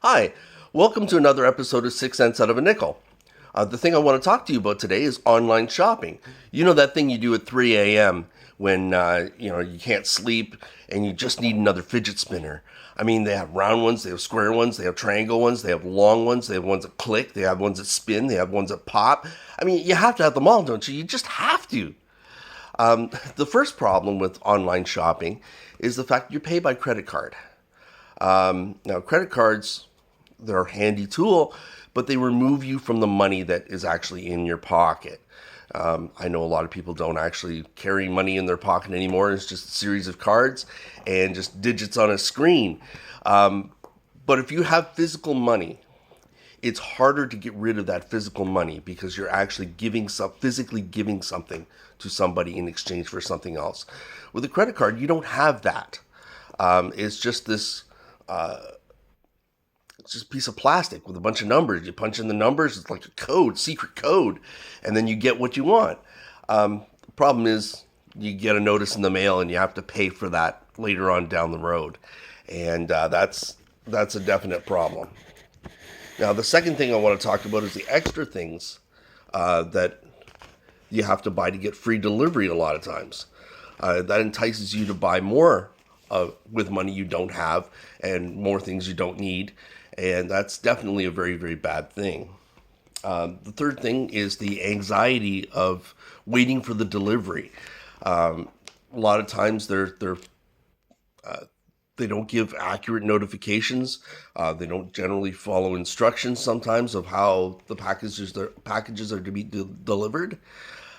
Hi, welcome to another episode of 6 Cents Out of a Nickel. The thing I want to talk to you about today is online shopping. You know that thing you do at 3 a.m. when you can't sleep and you just need another fidget spinner. I mean, they have round ones, they have square ones, they have triangle ones, they have long ones, they have ones that click, they have ones that spin, they have ones that pop. I mean, you have to have them all, don't you? You just have to. The first problem with online shopping is the fact you pay by credit card. Now, credit cards, they're a handy tool, but they remove you from the money that is actually in your pocket. I know a lot of people don't actually carry money in their pocket anymore. It's just a series of cards and just digits on a screen. But if you have physical money, it's harder to get rid of that physical money because you're actually physically giving something to somebody in exchange for something else. With a credit card, you don't have that. It's just this it's just a piece of plastic with a bunch of numbers. You punch in the numbers, it's like a code, secret code, and then you get what you want. The problem is you get a notice in the mail and you have to pay for that later on down the road, and that's a definite problem. Now, the second thing I want to talk about is the extra things that you have to buy to get free delivery a lot of times. That entices you to buy more with money you don't have and more things you don't need. And that's definitely a very, very bad thing. The third thing is the anxiety of waiting for the delivery. A lot of times they don't give accurate notifications. They don't generally follow instructions sometimes of how the packages are to be delivered.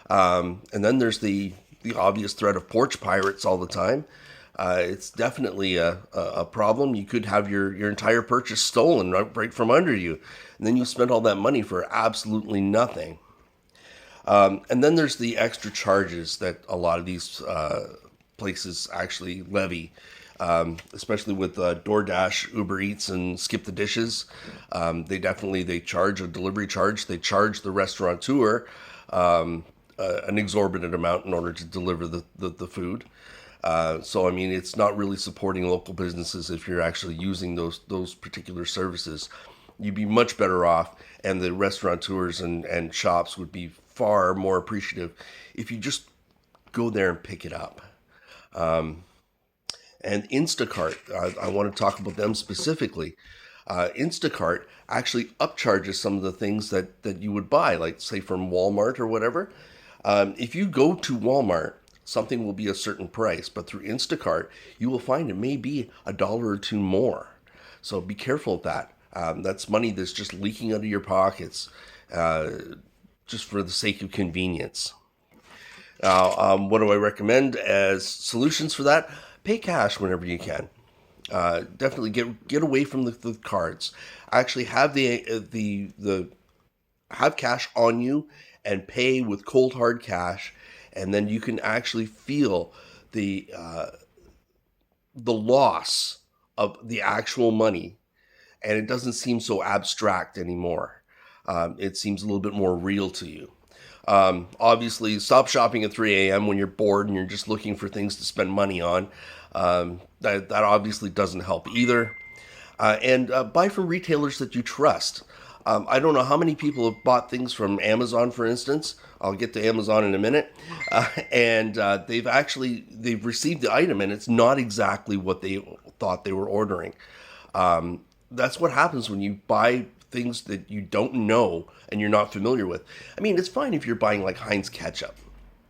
And then there's the obvious threat of porch pirates all the time. It's definitely a problem. You could have your entire purchase stolen right from under you, and then you spend all that money for absolutely nothing. And then there's the extra charges that a lot of these places actually levy, especially with DoorDash, Uber Eats, and Skip the Dishes. They charge a delivery charge. They charge the restaurateur an exorbitant amount in order to deliver the food. So I mean, it's not really supporting local businesses if you're actually using those particular services. You'd be much better off, and the restaurateurs and shops would be far more appreciative if you just go there and pick it up. And Instacart, I want to talk about them specifically. Instacart actually upcharges some of the things that you would buy, like say from Walmart or whatever. If you go to Walmart, something will be a certain price, but through Instacart, you will find it may be a dollar or two more. So be careful of that. That's money that's just leaking out of your pockets, just for the sake of convenience. Now, what do I recommend as solutions for that? Pay cash whenever you can. Definitely get away from the cards. Actually, have the have cash on you and pay with cold hard cash, and then you can actually feel the loss of the actual money, and it doesn't seem so abstract anymore. It seems a little bit more real to you. Obviously, stop shopping at 3 a.m. when you're bored and you're just looking for things to spend money on. That obviously doesn't help either. And buy from retailers that you trust. I don't know how many people have bought things from Amazon, for instance. I'll get to Amazon in a minute, and they've received the item, and it's not exactly what they thought they were ordering. That's what happens when you buy things that you don't know and you're not familiar with. I mean, it's fine if you're buying like Heinz ketchup,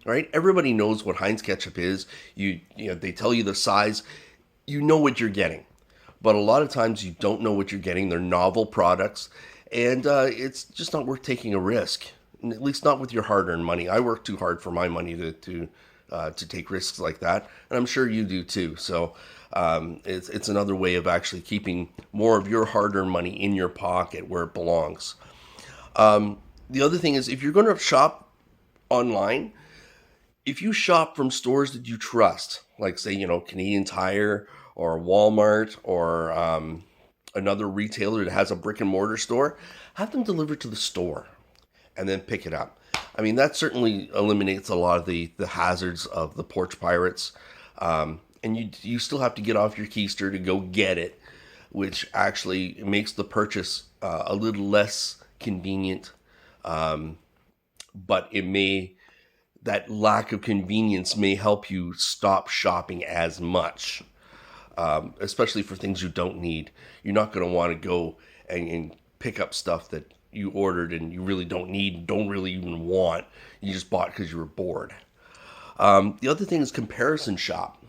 right? Everybody knows what Heinz ketchup is. They tell you the size. You know what you're getting. But a lot of times you don't know what you're getting. They're novel products, and it's just not worth taking a risk. At least not with your hard-earned money. I work too hard for my money to take risks like that, and I'm sure you do too. So it's another way of actually keeping more of your hard-earned money in your pocket where it belongs. The other thing is, if you're going to shop online, if you shop from stores that you trust, like say, Canadian Tire or Walmart or another retailer that has a brick and mortar store, have them delivered to the store and then pick it up. I mean, that certainly eliminates a lot of the hazards of the porch pirates. And you still have to get off your keister to go get it. which actually makes the purchase a little less convenient. But that lack of convenience may help you stop shopping as much, especially for things you don't need. You're not going to want to go and pick up stuff that you ordered and you really don't need, don't really even want. You just bought because you were bored. The other thing is comparison shop.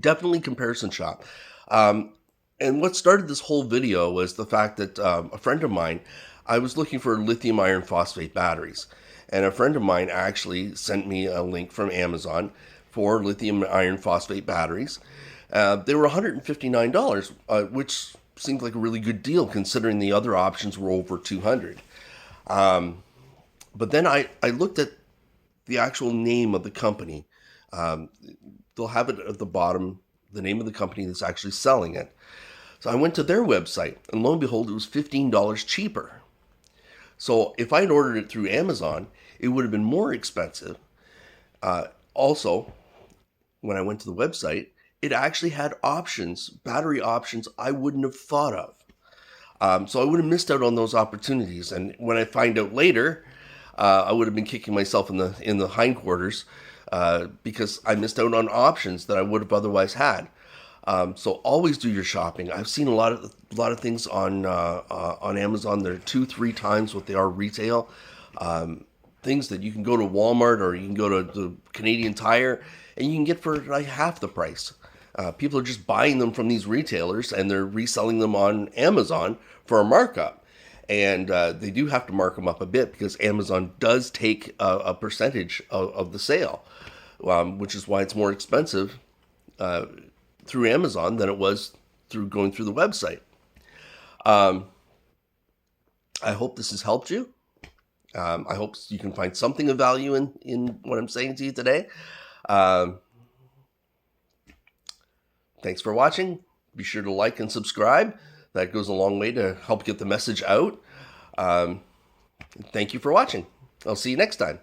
Definitely comparison shop. And what started this whole video was the fact that a friend of mine, I was looking for lithium iron phosphate batteries. And a friend of mine actually sent me a link from Amazon for lithium iron phosphate batteries. They were $159, which seemed like a really good deal considering the other options were over $200. But then I looked at the actual name of the company. They'll have it at the bottom, the name of the company that's actually selling it. So I went to their website, and lo and behold, it was $15 cheaper. So if I'd ordered it through Amazon, it would have been more expensive. Also, when I went to the website, it actually had options, battery options I wouldn't have thought of. So I would have missed out on those opportunities. And when I find out later, I would have been kicking myself in the hindquarters because I missed out on options that I would have otherwise had. So always do your shopping. I've seen a lot of things on Amazon that are 2-3 times what they are retail. Things that you can go to Walmart or you can go to the Canadian Tire and you can get for like half the price. People are just buying them from these retailers and they're reselling them on Amazon for a markup. And they do have to mark them up a bit because Amazon does take a percentage of the sale, which is why it's more expensive through Amazon than it was through going through the website. I hope this has helped you. I hope you can find something of value in what I'm saying to you today. Thanks for watching. Be sure to like and subscribe. That goes a long way to help get the message out. Thank you for watching. I'll see you next time.